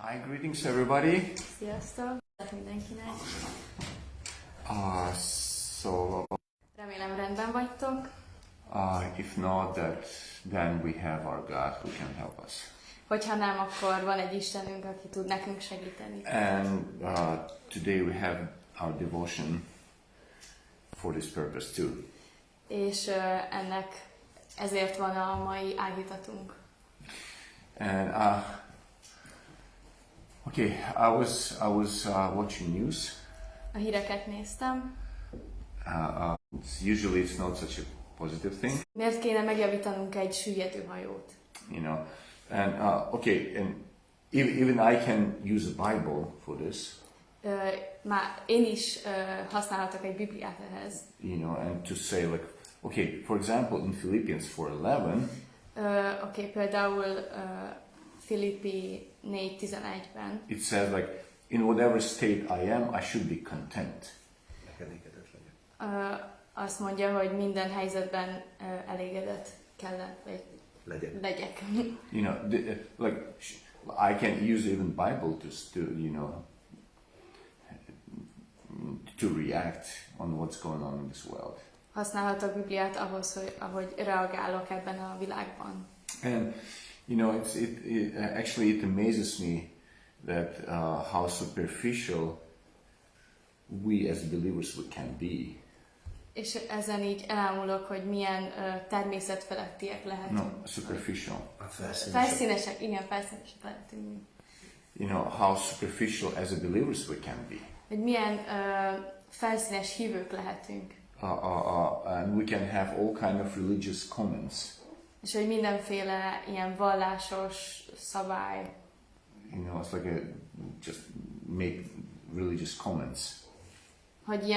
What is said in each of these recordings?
Hi, greetings everybody. Sziasztok! Mindenkinek! So, Remélem rendben vagytok. if not, then we have our God who can help us. Hogyha nem, akkor van egy Istenünk, aki tud nekünk segíteni. And today we have our devotion for this purpose too. És ezért van a mai áhítatunk. And okay, I was watching news. A híreket néztem. Usually it's not such a positive thing. Miért kéne megjavítanunk egy süllyedő hajót? You know, and okay, and even I can use a Bible for this. Már én is használhatok egy Bibliát ehhez. You know, and to say like, okay, for example, in Philippians 4:11. Okay, például Filippi 4:11-ben. It says like, in whatever state I am, I should be content. Azt mondja, hogy minden helyzetben elégedett kellett, vagy legyek. You know, like I can use even Bible to you know to react on what's going on in this world. Használhatok Bibliát ahhoz, hogy ahogy reagálok ebben a világban. And you know, actually it amazes me that how superficial we as believers we can be. És ezen így elámulok, hogy milyen természetfelettiek lehetünk. No, superficial. Felszínesek, igen, felszínesek lehetünk. You know, how superficial as a believers we can be. Hogy milyen felszínes hívők lehetünk. And we can have all kind of religious comments. És hogy mindenféle ilyen vallásos szabály. You know, it's like just make religious comments. Hogy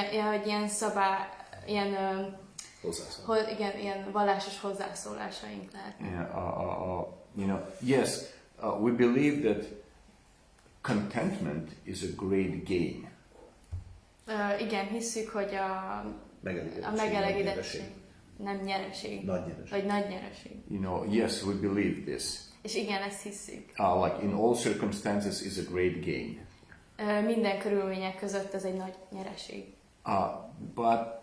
ilyen szabály, ilyen vallásos hozzászólásaink lehetnek. Yeah, you know, yes, we believe that contentment is a great gain. Igen, hisszük, hogy a megelégedettség nem nyereség, vagy nagy nyereség. You know, yes, we believe this. És igen, ezt hisszük. Like in all circumstances is a great gain. Minden körülmények között ez egy nagy nyereség. But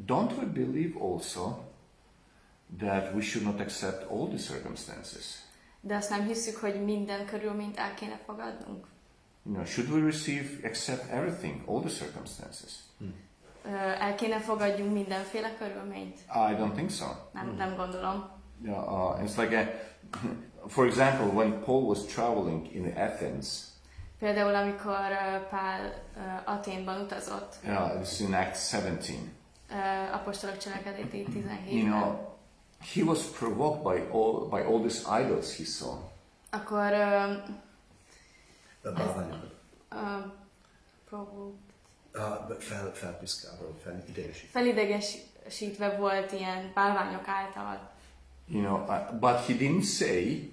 don't we believe also that we should not accept all the circumstances? De azt nem hisszük, hogy minden körülményt el kéne fogadnunk. You know, should we accept everything, all the circumstances? El kéne fogadjunk mindenféle körülményt? I don't think so. Nem gondolom. It's like for example, when Paul was traveling in Athens. Például amikor Pál Athénban utazott. This in Acts 17. Apostolok cselekedetei 17. You know, he was provoked by all these idols he saw. Akkor felidegesítve volt ilyen bálványok által. You know, but he didn't say.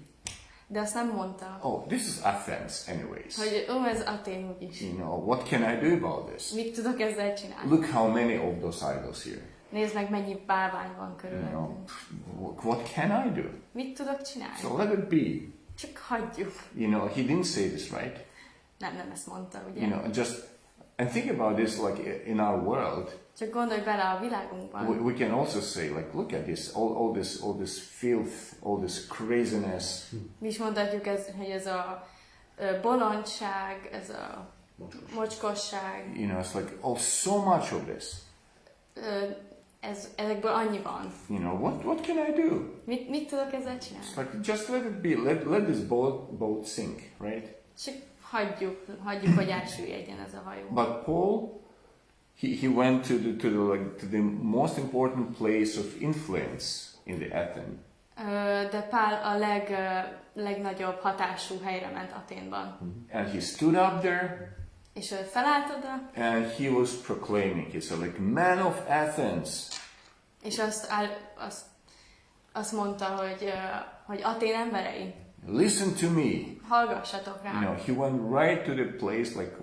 De azt nem mondta. Oh, this is Athens anyways. Hogy ez Athén úgyis. You know, what can I do about this? Mit tudok ezzel csinálni? Look how many of those idols here. Nézd meg, mennyi bálvány van körülöttünk. You know, what can I do? Mit tudok csinálni? So let it be. Csak hagyjuk. You know, he didn't say this, right? Nem ezt mondta, ugye? You know, and think about this like in our world. Csak gondolj bele a világunkban. We can also say like, look at this, all this filth, all this craziness. Mi is mondhatjuk, hogy ez a bolondság, ez a mocskosság. You know, it's like so much of this. Ezekből annyi van. You know, what can I do? Mit tudok ezzel csinálni? It's like just let it be, let this boat sink, right? Csak hagyjuk, hogy elsüllyedjen ez a hajó. But Paul, he went to the most important place of influence in the Athens. De Pál a legnagyobb hatású helyre ment Athénban. And he stood up there. És ő felállt oda. And he was proclaiming, he said like, man of Athens. És azt mondta, hogy Athén emberei. Listen to me. Hallgassatok rám. You know, he went right to the place like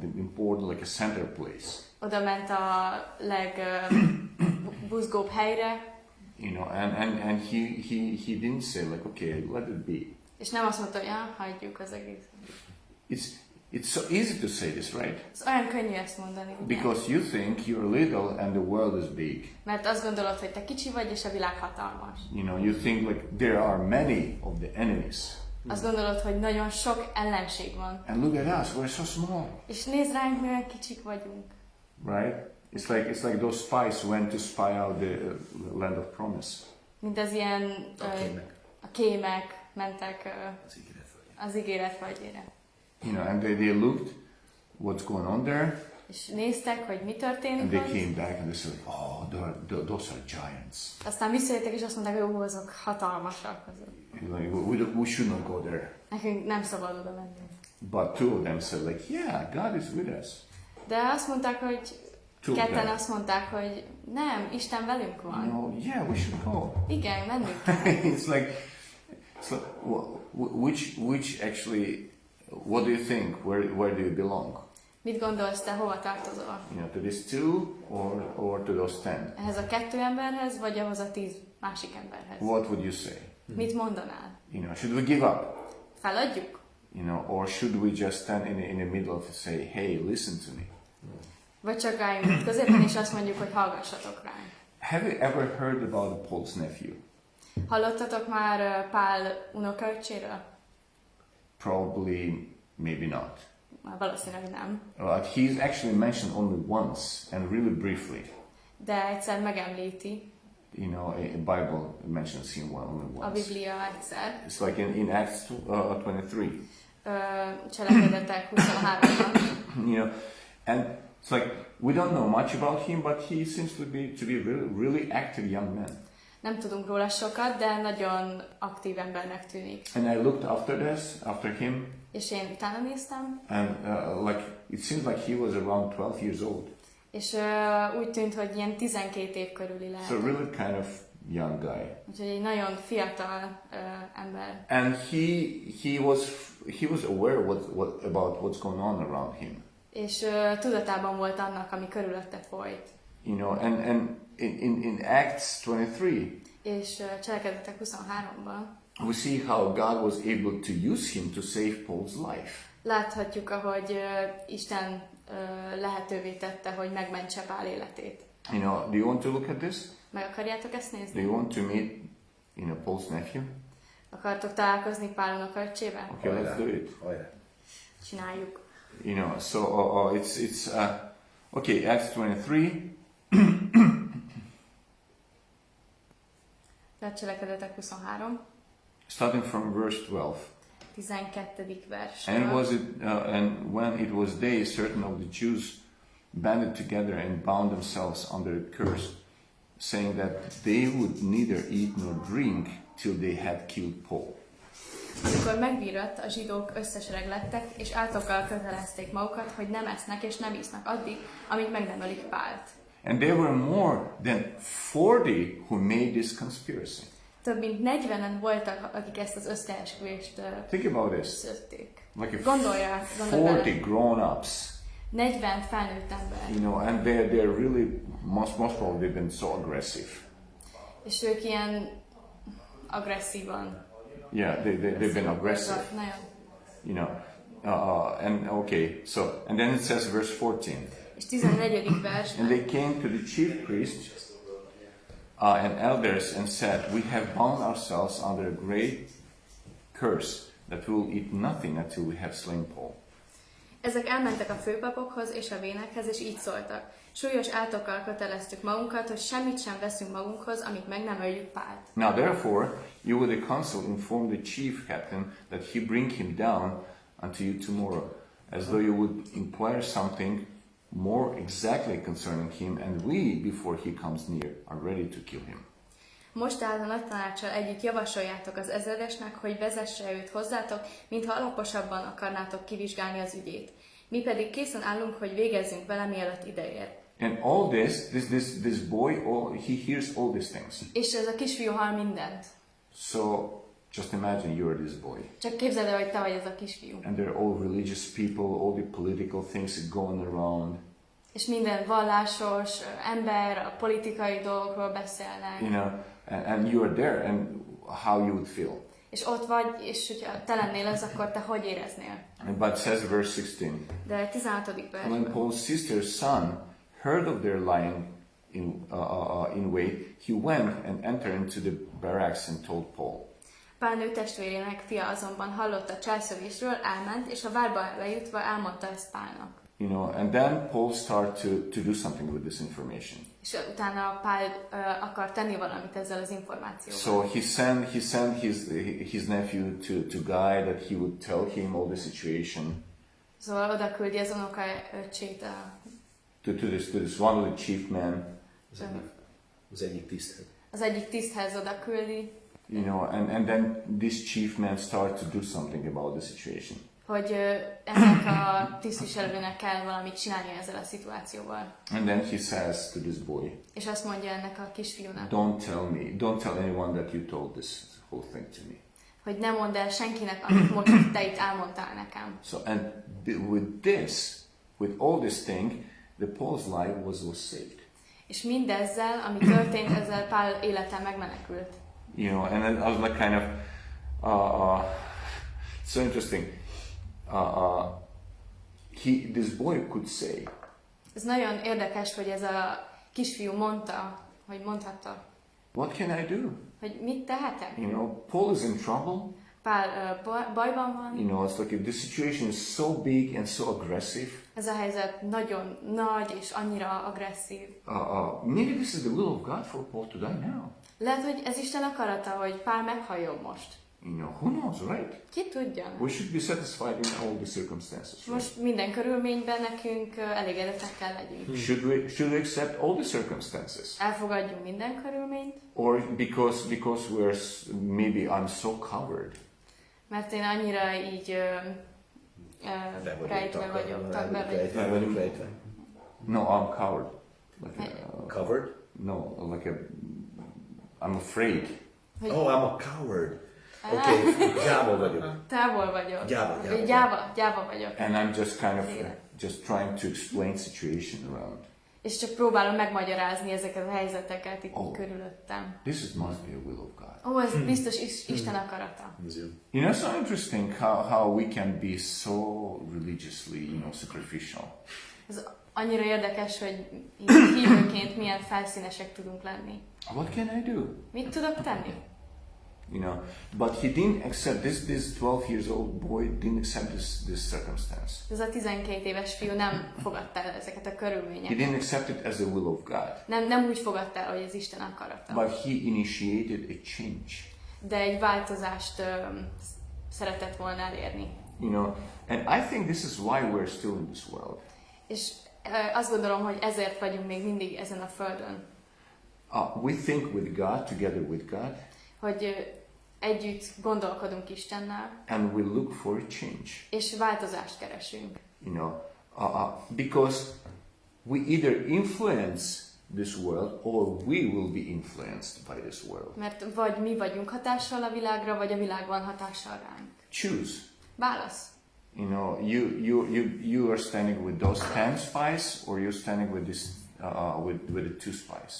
the important, like a center place. Oda ment a legbuzgóbb helyre. You know, and he didn't say like, okay, let it be. És nem azt mondta, hogy hagyjuk az egész. It's so easy to say this, right? Ez olyan könnyű ezt mondani, ugye? Because you think you're little and the world is big. Mert azt gondolod, hogy te kicsi vagy, és a világ hatalmas. You think like there are many of the enemies. Azt gondolod, hogy nagyon sok ellenség van. And look at us, we're so small. És nézd ránk, milyen kicsik vagyunk. Right? It's like those spies went to spy out the land of promise. Mint az ilyen a kémek mentek az ígéret földjére. And they looked what's going on there. És néztek, hogy mi történik And they ott. came back and they said, those are giants. Aztán visszajöttek, és azt mondták, hogy azok hatalmasak. Like, we should not go there. Nekünk nem szabad oda menni. But two of them said like, yeah, God is with us. De azt mondták, hogy ketten azt mondták, hogy nem, Isten velünk van. Yeah, we should go. Igen, mennünk. It's like which actually, what do you think? Where do you belong? Mit gondolsz te, hova tartozol? To these two or to those 10? Ehhez a 2 emberhez, vagy ahhoz a 10 másik emberhez? What would you say? Mit mondanál? Should we give up? Feladjuk? Or should we just stand in the middle and say, hey, listen to me? Vagy csak álljunk itt középen, és azt mondjuk, hogy hallgassatok ránk. Have you ever heard about Paul's nephew? Hallottatok már Pál unokaöccséről? Probably, maybe not. Valószínűleg nem. He's actually mentioned only once and really briefly. De egyszer megemlíti. A Bible mentions him only once. A Biblia egyszer. It's like in Acts 23. Cselekedetek 23-ban. And it's like we don't know much about him, but he seems to be really active young man. Nem tudunk róla sokat, de nagyon aktív embernek tűnik. And I looked after him. És én utána néztem. And like it seems like he was around 12 years old. És úgy tűnt, hogy ilyen 12 év körüli lehet. So really kind of young guy. Úgyhogy egy nagyon fiatal ember. And he was aware about what's going on around him. És tudatában volt annak, ami körülötte folyt. And in Acts 23. És Cselekedetek 23-ban. We see how God was able to use him to save Paul's life. Láthatjuk, ahogy Isten lehetővé tette, hogy megmentse Pál életét. Do you want to look at this? Meg akarjátok ezt nézni? Do you want to meet, Paul's nephew? Akartok találkozni Pál unokaöccsével? Okay, let's do it. Csináljuk. So it's okay. Acts 23. Tehát Cselekedetek 23. Starting from verse 12. 12. vers. And when it was day, certain of the Jews banded together and bound themselves under a curse, saying that they would neither eat nor drink till they had killed Paul. Amikor megvíratt, a zsidók összesereglettek, és áltokkal kötelezték magukat, hogy nem esznek és nem isznak addig, amíg meg nem ölik Pált. And there were more than 40 who made this conspiracy. Több mint 40-en voltak, akik ezt az összeesküvést Think about this. szőtték. Like Gondolj 40 grown-ups. 40 felnőtt ember. And they're really most probably been so aggressive. És ők ilyen agresszívan. Yeah, they've been aggressive. Nagyon. And okay, and then it says verse 14. És 14. vers. And they came to the chief priests and elders and said, we have bound ourselves under a great curse that we will eat nothing until we have slain Paul. Ezek elmentek a főpapokhoz és a vénekhez, és így szóltak. Súlyos átokkal köteleztük magunkat, hogy semmit sem veszünk magunkhoz, amíg meg nem öljük Pált. Now therefore, you with the council inform the chief captain that he bring him down unto you tomorrow, as though you would inquire something more exactly concerning him, and we, before he comes near, are ready to kill him. Most tehát a nagy tanácssal együtt javasoljátok az ezredesnek, hogy vezesse őt hozzátok, mintha alaposabban akarnátok kivizsgálni az ügyét. Mi pedig készen állunk, hogy végezzünk vele, mielőtt ideér. And all this boy, he hears all these things. És ez a kisfiú hall mindent. So just imagine you're this boy. Csak képzeld el, hogy te vagy ez a kisfiú. And they're all religious people, all the political things going around. És minden vallásos ember a politikai dolgokról beszélnek. And you are there, and how you would feel. És ott vagy, és hogyha te lennél ez, akkor te hogy éreznél? But says verse 16. De 16. When versben. Paul's sister's son heard of their lying in wait, he went and entered into the barracks and told Paul. Pál nő testvérének fia azonban hallotta a cselszövésről, elment, és a várba bejutva elmondta ezt Pálnak. You know, and then Paul started to do something with this information. És utána Pál akar tenni valamit ezzel az információval. So he sent his nephew to Guy that he would tell him all the situation. Szóval oda küldi az unokaöccsét To this one of the chief men. Az egyik tiszthez. az egyik tiszthez oda küldi, You know, and then this chief man started to do something about the situation. hogy ennek a tisztviselőnek kell valamit csinálni ezzel a szituációval. And then he says to this boy, És azt mondja ennek a kisfiúnak, don't tell anyone that you told this whole thing to me. hogy ne mondd el senkinek, amit most te itt elmondtál nekem. So, and with all this thing, the Paul's life was saved. És mindezzel, ami történt, ezzel Pál élete megmenekült. You know, and then I was like kind of, so interesting. This boy could say, Ez nagyon érdekes, hogy ez a kisfiú mondhatta, what can I do? hogy mit tehetek? You know, Paul is in trouble. Pál bajban van, You know, it's like if the situation is so big and so aggressive. ez a helyzet nagyon nagy és annyira agresszív. Maybe this is the will of God for Paul to die now. Lehet, hogy ez Isten akarata, hogy Pál meghalljon most. You know, who knows, right? Ki tudja? We should be satisfied in all the circumstances. Right? Most minden körülményben nekünk elégedettek kell legyünk. Should we accept all the circumstances, Elfogadjunk minden körülményt, or because maybe I'm so covered? mert én annyira így rejtve vagyok, Be vagyok rejtve. No, I'm covered. Covered? No, I'm afraid. Oh, I'm a coward. Okay, gyáva vagyok. Távol vagyok. Gyáva vagyok. And I'm just kind of just trying to explain situation around. És csak próbálom megmagyarázni ezeket a helyzeteket itt körülöttem. This must be a will of God. Ó, ez biztos Isten akarata. You know, so interesting how we can be so religiously, you know, superficial. Ez annyira érdekes, hogy hívőként milyen felszínesek tudunk lenni. What can I do? Mit tudok tenni? You know, but he didn't accept this 12 years old boy didn't accept this circumstance. Ez a 12 éves fiú nem fogadta el ezeket a He körülményeket. didn't accept it as the will of God. Nem úgy fogadta el, hogy ez Isten akarata. But he initiated a change. De egy változást szeretett volna elérni. You know, and I think this is why we're still in this world. És azt gondolom, hogy ezért vagyunk még mindig ezen a földön. We think with God, together with God, hogy együtt gondolkodunk Istennel, and we look for a change. És változást keresünk. You know, because we either influence this world or we will be influenced by this world. Mert vagy mi vagyunk hatással a világra, vagy a világ van hatással ránk. Choose. Válasz. You know, you are standing with those 10 spies, or you're standing with this with the 2 spies.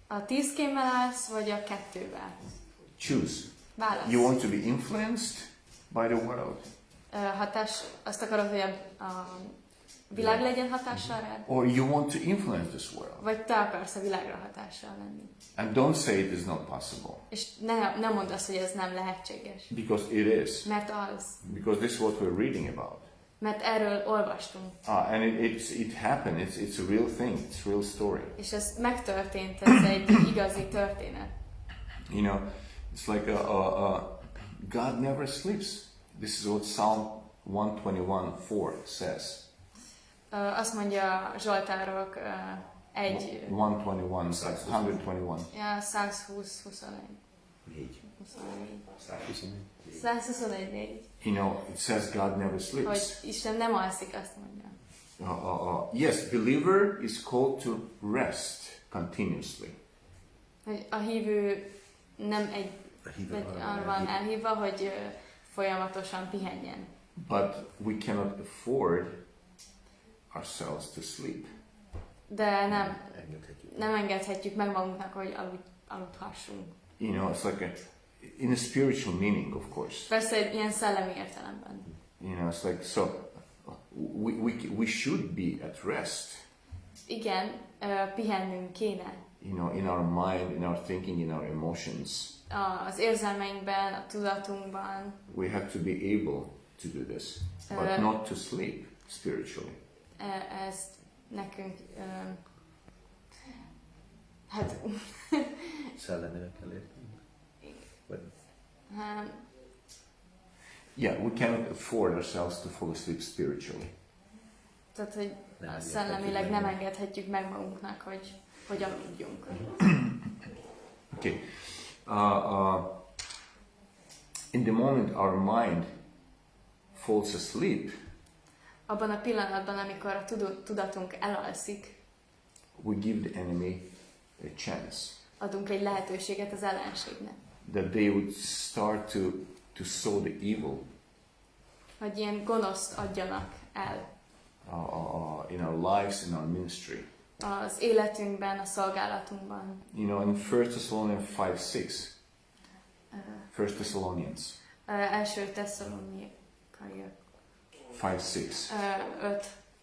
A 10 kémmel állsz, vagy a 2-vel? Choose. Válasz. You want to be influenced by the world, Azt akarod, hogy a világ legyen hatással rád? or you want to influence this world. Vagy te akarsz a világra hatással lenni? And don't say it is not possible. És ne mondd azt, hogy ez nem lehetséges. Because it is. Mert az. Because this is what we're reading about. Mert erről olvastunk. And it happened. It's a real thing. It's a real story. És ez megtörtént, ez egy igazi történet. You know, it's like God never sleeps. This is what Psalm 121:4 says. Azt mondja Zsoltárok 121, it's like 121. Ja, 120, 21. 121. You know, it says God never Hogy sleeps. Isten nem alszik, azt mondja. Yes, believer is called to rest continuously. Hogy a hívő nem arra van elhívva, hogy folyamatosan pihenjen. But we cannot afford ourselves to sleep. De nem engedhetjük meg magunknak, hogy aludhassunk. You know, it's like in a spiritual meaning, of course. Persze egy ilyen szellemi értelemben. You know, it's like, so we should be at rest. Igen, pihennünk kéne. You know, in our mind, in our thinking, in our emotions. Az érzelmeinkben, a tudatunkban. We have to be able to do this, but not to sleep spiritually. Ezt nekünk, hát... Szellemileg kell érteni. Yeah, we cannot afford ourselves to fall asleep spiritually. Tehát, hogy szellemileg nem engedhetjük meg magunknak, hogy aludjunk. Okay. In the moment our mind falls asleep, abban a pillanatban, amikor a tudatunk elalszik, we give the enemy a chance. Adunk egy lehetőséget az ellenségnek. That they would start to sow the evil. Hogy ilyen gonoszt adjanak el. In our lives, in our ministry. Az életünkben, a szolgálatunkban. You know, in 1 Thessalonians 5:6. 1 Thessalonians. Első Tesszalonikai 5:6.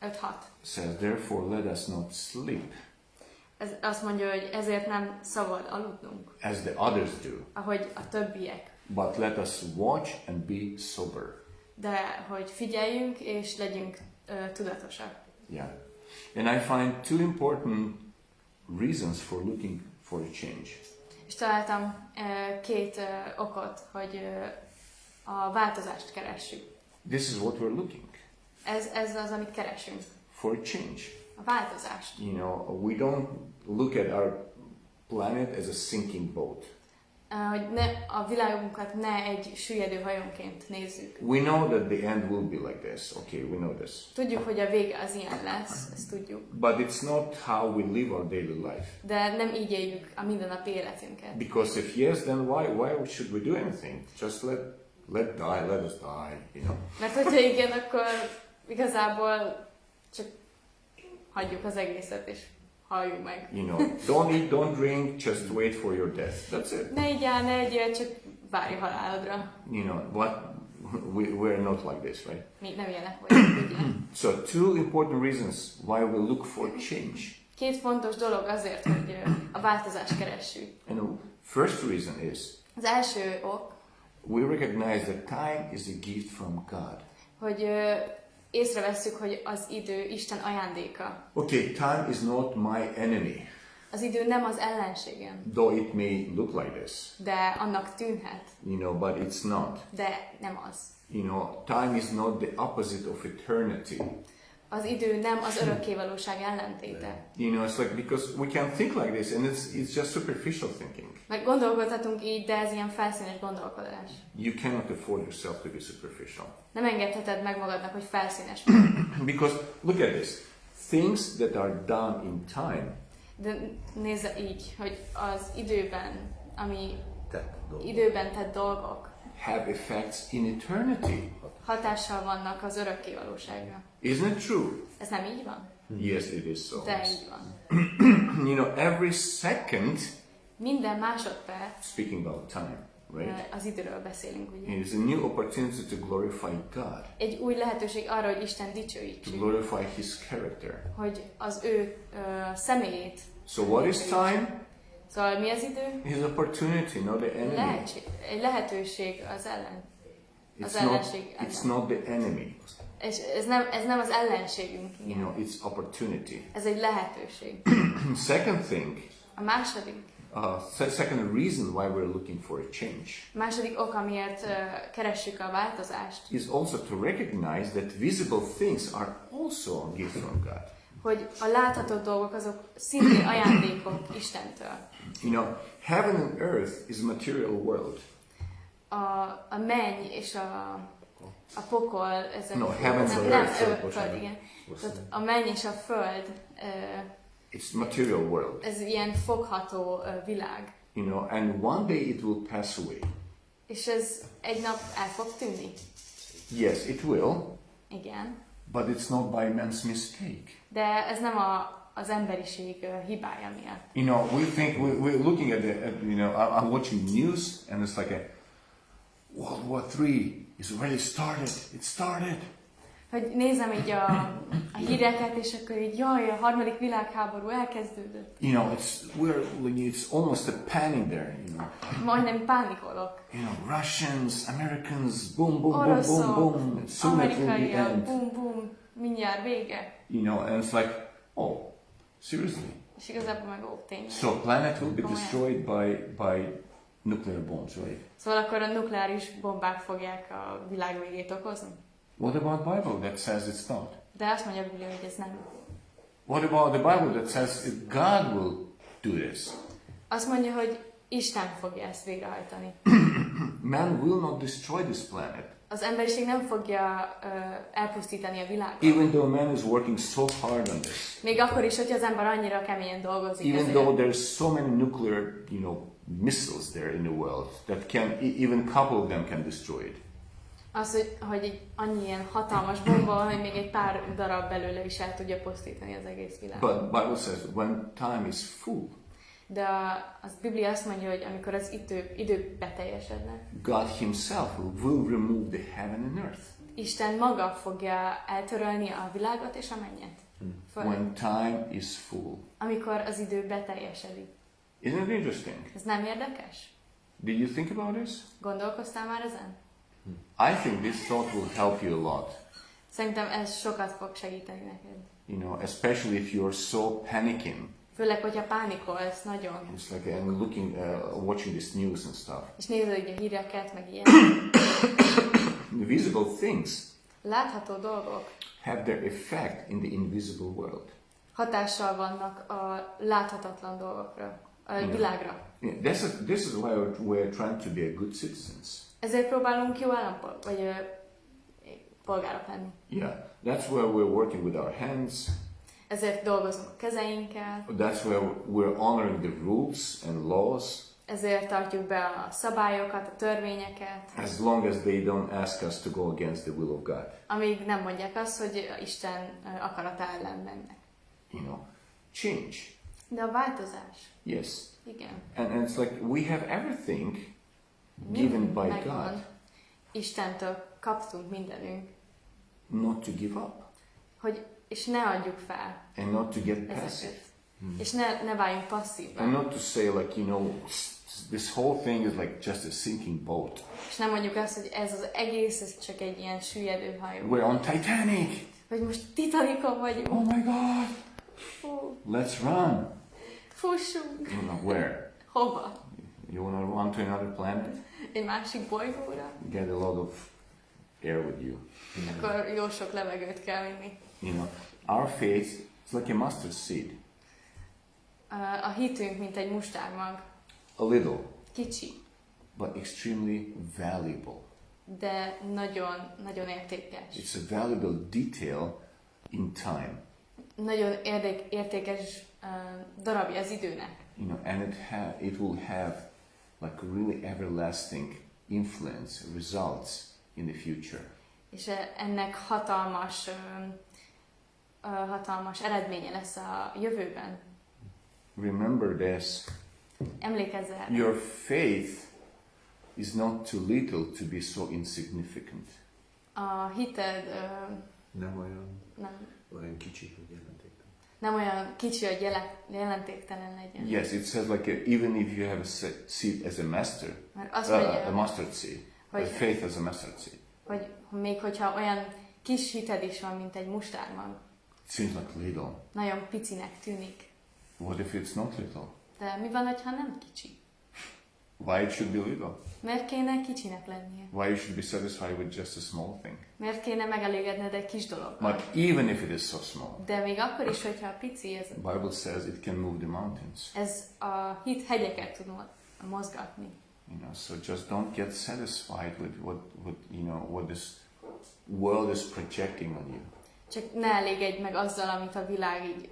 5:6. Says, therefore let us not sleep. Ez azt mondja, hogy ezért nem szabad aludnunk. As the others do. Ahogy a többiek. But let us watch and be sober. De hogy figyeljünk és legyünk tudatosak. Yeah. And I find two important reasons for looking for a change. És találtam két okot, hogy a változást keressük. This is what we're looking. Ez az, amit keresünk. For a change. A változást. You know, we don't look at our planet as a sinking boat. Hogy a világunkat ne egy süllyedő hajónként nézzük. We know that the end will be like this. Okay, we know this. Tudjuk, hogy a vége az ilyen lesz, ezt tudjuk. But it's not how we live our daily life. De nem így éljük a mindennapi életünket. Because if yes, then why should we do anything? Just let us die, you know. Mert hogyha igen, akkor igazából csak hagyjuk az egészet és halljunk meg. You know, don't eat, don't drink, just wait for your death. That's it. Ne igyál, ne egyél, csak várj halálodra. You know, we're not like this, right? Mi nem ilyenek vagyunk, ugye? So two important reasons why we look for change. Két fontos dolog azért, hogy a változást keressük. And the first reason is Az első ok, we recognize that time is a gift from God. hogy észrevesszük, hogy az idő Isten ajándéka. Okay, time is not my enemy. Az idő nem az ellenségem. Though it may look like this. De annak tűnhet. You know, but it's not. De nem az. You know, time is not the opposite of eternity. Az idő nem az örökkévalóság ellentéte. You know, it's like, because we can think like this and it's just superficial thinking. Meg gondolkodhatunk így, de ez ilyen felszínes gondolkodás. You cannot afford yourself to be superficial. Nem engedheted meg magadnak, hogy felszínes. Because, look at this. Things that are done in time. De nézze így, hogy az időben, ami dolgok. időben tett dolgok Have effects in eternity. hatással vannak az örökkévalóságra. Isn't it true? Ez nem így van? Yes, it is so. De így van. You know, every second, Minden másodperc, speaking about time, right? az időről beszélünk, ugye? It is a new opportunity to glorify God, Egy új lehetőség arra, hogy Isten to dicsőítsük, glorify His character. hogy az ő személyét. So what is time? Szóval mi az idő? His opportunity, not the enemy. Egy lehetőség az It's ellenség ellen. it's not the enemy. És ez nem az ellenségünk. You Igen. know, it's opportunity. Ez egy lehetőség. Second thing, A második second reason why we're looking for a change második ok, amiért keressük a változást, is also to recognize that visible things are also a gift from God. hogy a látható dolgok azok szintén ajándékok Istentől. You know, heaven and earth is a material world. A menny és a pokol, ezek No, heaven and nem, earth. föld, igen. Tehát a menny és a föld, It's material world. ez ilyen fogható világ. You know, and one day it will pass away. És ez egy nap el fog tűnni. Yes, it will, Igen. but it's not by man's mistake. De ez nem az emberiség hibája miatt. You know, we think we're looking at I'm watching news and it's like a World War III is already started. It started. Hogy nézem így a híreket, és akkor így, jaj, a harmadik világháború elkezdődött. You know, it's almost a panic there. You know. Majdnem pánikolok. You know, Russians, Americans, boom, boom, Oroszok, boom, boom, boom. Soon it will be amerikaiak, end. bum, bum, mindjárt vége. You know, and it's like, oh, seriously. És igazából meg tényleg. So a planet will be destroyed by nuclear bombs, right? Szóval akkor a nukleáris bombák fogják a világ végét okozni? What about the Bible that says it's not? De azt mondja a Biblia, hogy ez nem. What about the Bible that says God will do this? Azt mondja, hogy Isten fogja ezt végrehajtani. Man will not destroy this planet. Az emberiség nem fogja elpusztítani a világot. Even though man is working so hard on this. Még akkor is, hogyha az ember annyira keményen dolgozik. Even though there's so many nuclear, missiles there in the world that even a couple of them can destroy it. Az, hogy annyi ilyen hatalmas bomba van, hogy még egy pár darab belőle is el tudja pusztítani az egész világot. But the Bible says when time is full, de a Biblia azt mondja, hogy amikor az idők beteljesednek, God himself will remove the heaven and earth. Isten maga fogja eltörölni a világot és a mennyet. When time is full. Amikor az idő beteljesedik. Isn't it interesting? Ez nem érdekes? Did you think about this? Gondolkoztál már ezen? I think this thought will help you a lot. Szerintem ez sokat fog segíteni neked. You know, especially if you're so panicking. Főleg, hogyha pánikolsz nagyon. It's like I'm watching this news and stuff. És nézed ugye a híreket, meg ilyen. The visible things látható dolgok have their effect in the invisible world. Hatással vannak a láthatatlan dolgokra, a világra. Yeah, this is why we're trying to be a good citizens. Ezért próbálunk jó polgárok lenni. Yeah, that's where we're working with our hands. Ezért dolgozunk a kezeinkkel. That's where we're honoring the rules and laws. Ezért tartjuk be a szabályokat, a törvényeket. As long as they don't ask us to go against the will of God. Amíg nem mondják azt, hogy Isten akarata ellen mennek. You know, change. De a változás. Yes. Igen. And it's like we have everything given by God. Istentől kaptunk mindenünk. Not to give up. És ne adjuk fel. And not to get passive. És ne váljunk passzívvá. And not to say like, this whole thing is like just a sinking boat. És nem mondjuk azt, hogy ez az egész, ez csak egy ilyen süllyedő hajó. We're on Titanic. Vagy most Titanicon vagyunk. Oh my God. Fú. Let's run. Fussunk. Where? Hova? You want to run to another planet? Egy másik bolygóra? Get a lot of air with you. Akkor jó sok levegőt kell vinni. Our faith is like a mustard seed. A hitünk, mint egy mustármag. A little. Kicsi. But extremely valuable. De nagyon, nagyon értékes. It's a valuable detail in time. Nagyon értékes darabja az időnek. And it will have like really everlasting influence, results in the future. És ennek hatalmas eredménye lesz a jövőben. Remember this. Emlékezz erre. Your faith is not too little to be so insignificant. A hited nem olyan kicsi, hogy jelentéktelen. Nem olyan kicsi, hogy jelentéktelen legyen. Yes, it says like even if you have a seed as a mustard, a mustard seed, a faith as a mustard seed. Hogy még hogyha olyan kis hited is van, mint egy mustármag. It seems like little. Nagyon picinek tűnik. What if it's not little? De mi van, ha nem kicsi? Why it should be little? Miért kéne kicsinek lennie? Why you should be satisfied with just a small thing? Miért kéne megelégedned egy kis dologgal? But even if it is so small. De még akkor is, hogyha pici ez. The Bible says it can move the mountains. Ez a hit hegyeket tud mozgatni. So just don't get satisfied with what this world is projecting on you. Csak ne elégedj meg azzal, amit a világ így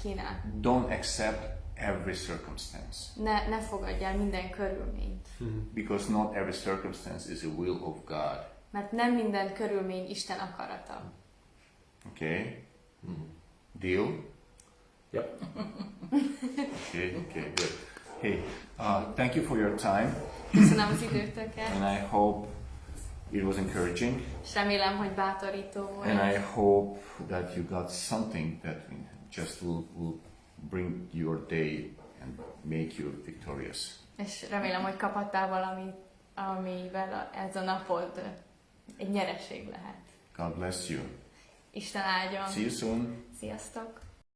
kínál. Don't accept every circumstance. Ne fogadjál minden körülményt. Because not every circumstance is a will of God. Mert nem minden körülmény Isten akarata. Okay. Deal? Yep. Okay, good. Hey, thank you for your time, Köszönöm az időtöket, and I hope it was encouraging, és remélem, hogy bátorító volt. and I hope that you got something that just will bring your day and make you victorious. És remélem, hogy kaphattál valamit, amivel ez a napod egy nyereség lehet. God bless you. Isten áldjon! See you soon. Sziasztok!